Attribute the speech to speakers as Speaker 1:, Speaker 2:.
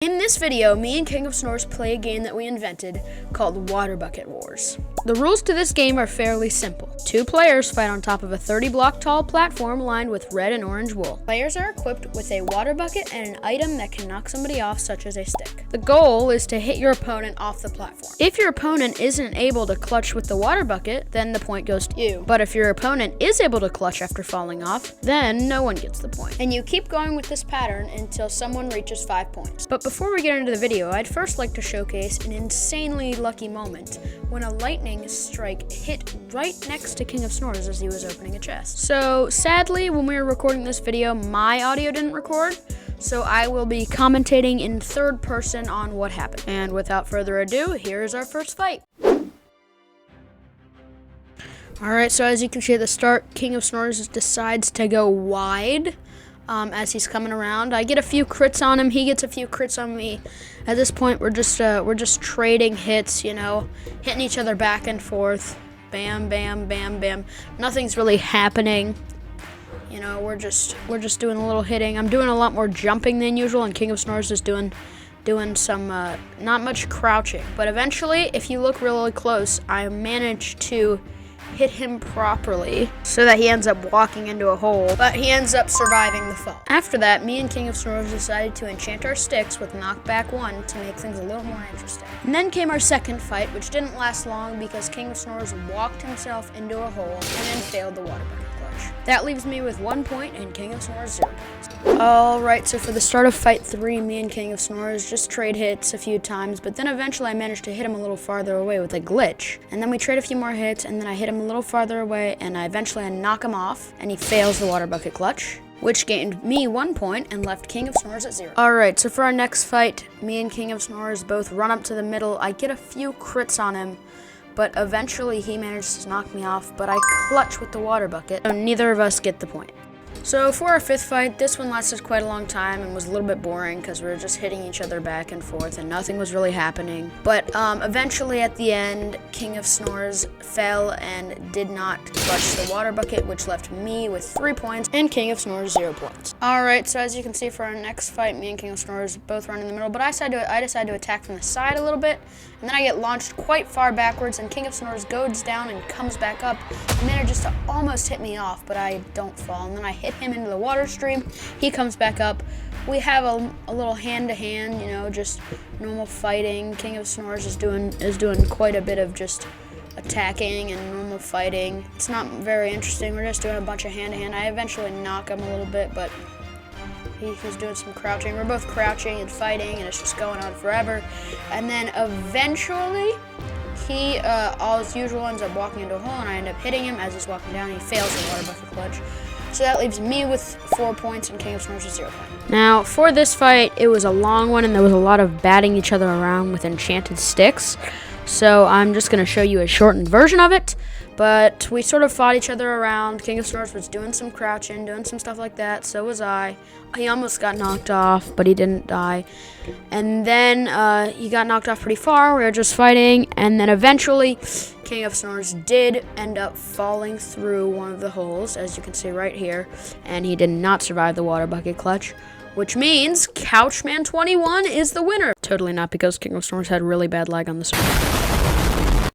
Speaker 1: In this video, me and King of Snores play a game that we invented called Water Bucket Wars. The rules to this game are fairly simple. Two players fight on top of a 30-block tall platform lined with red and orange wool. Players are equipped with a water bucket and an item that can knock somebody off, such as a stick. The goal is to hit your opponent off the platform. If your opponent isn't able to clutch with the water bucket, then the point goes to you. But if your opponent is able to clutch after falling off, then no one gets the point. And you keep going with this pattern until someone reaches 5 points. But before we get into the video, I'd first like to showcase an insanely lucky moment when a lightning strike hit right next to King of Snores as he was opening a chest. So sadly, when we were recording this video, my audio didn't record, so I will be commentating in third person on what happened. And without further ado, here is our first fight. Alright, so as you can see at the start, King of Snores decides to go wide. As he's coming around, I get a few crits on him. He gets a few crits on me. At this point, we're just trading hits, you know, hitting each other back and forth. Bam, bam, bam, bam. Nothing's really happening. You know, we're just doing a little hitting. I'm doing a lot more jumping than usual, and King of Snores is doing some not much crouching. But eventually, if you look really close, I managed to hit him properly so that he ends up walking into a hole, but he ends up surviving the fall. After that, me and King of Snores decided to enchant our sticks with knockback 1 to make things a little more interesting. And then came our second fight, which didn't last long because King of Snores walked himself into a hole and then failed the water bucket clutch. That leaves me with 1 point and King of Snores 0 points. Alright, so for the start of fight 3, me and King of Snores just trade hits a few times, but then eventually I managed to hit him a little farther away with a glitch. And then we trade a few more hits, and then I hit him a little farther away, and I knock him off, and he fails the water bucket clutch, which gained me 1 point and left King of Snores at 0. Alright, so for our next fight, me and King of Snores both run up to the middle. I get a few crits on him, but eventually he manages to knock me off, but I clutch with the water bucket, so neither of us get the point. So for our fifth fight, this one lasted quite a long time and was a little bit boring because we were just hitting each other back and forth and nothing was really happening. But eventually at the end, King of Snores fell and did not clutch the water bucket, which left me with 3 points and King of Snores 0 points. Alright, so as you can see for our next fight, me and King of Snores both run in the middle, but I decide to attack from the side a little bit, and then I get launched quite far backwards, and King of Snores goes down and comes back up and manages to almost hit me off, but I don't fall, and then I hit him into the water stream. He comes back up. We have a little hand-to-hand, you know, just normal fighting. King of Snores is doing quite a bit of just attacking and normal fighting. It's not very interesting. We're just doing a bunch of hand-to-hand. I eventually knock him a little bit, but he's doing some crouching. We're both crouching and fighting, and it's just going on forever. And then eventually, he, all as usual, ends up walking into a hole, and I end up hitting him as he's walking down. He fails the water bucket clutch. So that leaves me with 4 points and King of Snores with 0 points. Now, for this fight, it was a long one, and there was a lot of batting each other around with enchanted sticks. So I'm just going to show you a shortened version of it. But we sort of fought each other around. King of Snores was doing some crouching, doing some stuff like that. So was I. He almost got knocked off, but he didn't die. And then he got knocked off pretty far. We were just fighting. And then eventually, King of Snores did end up falling through one of the holes, as you can see right here. And he did not survive the water bucket clutch, which means Couchman21 is the winner. Totally not, because King of Snores had really bad lag on the server.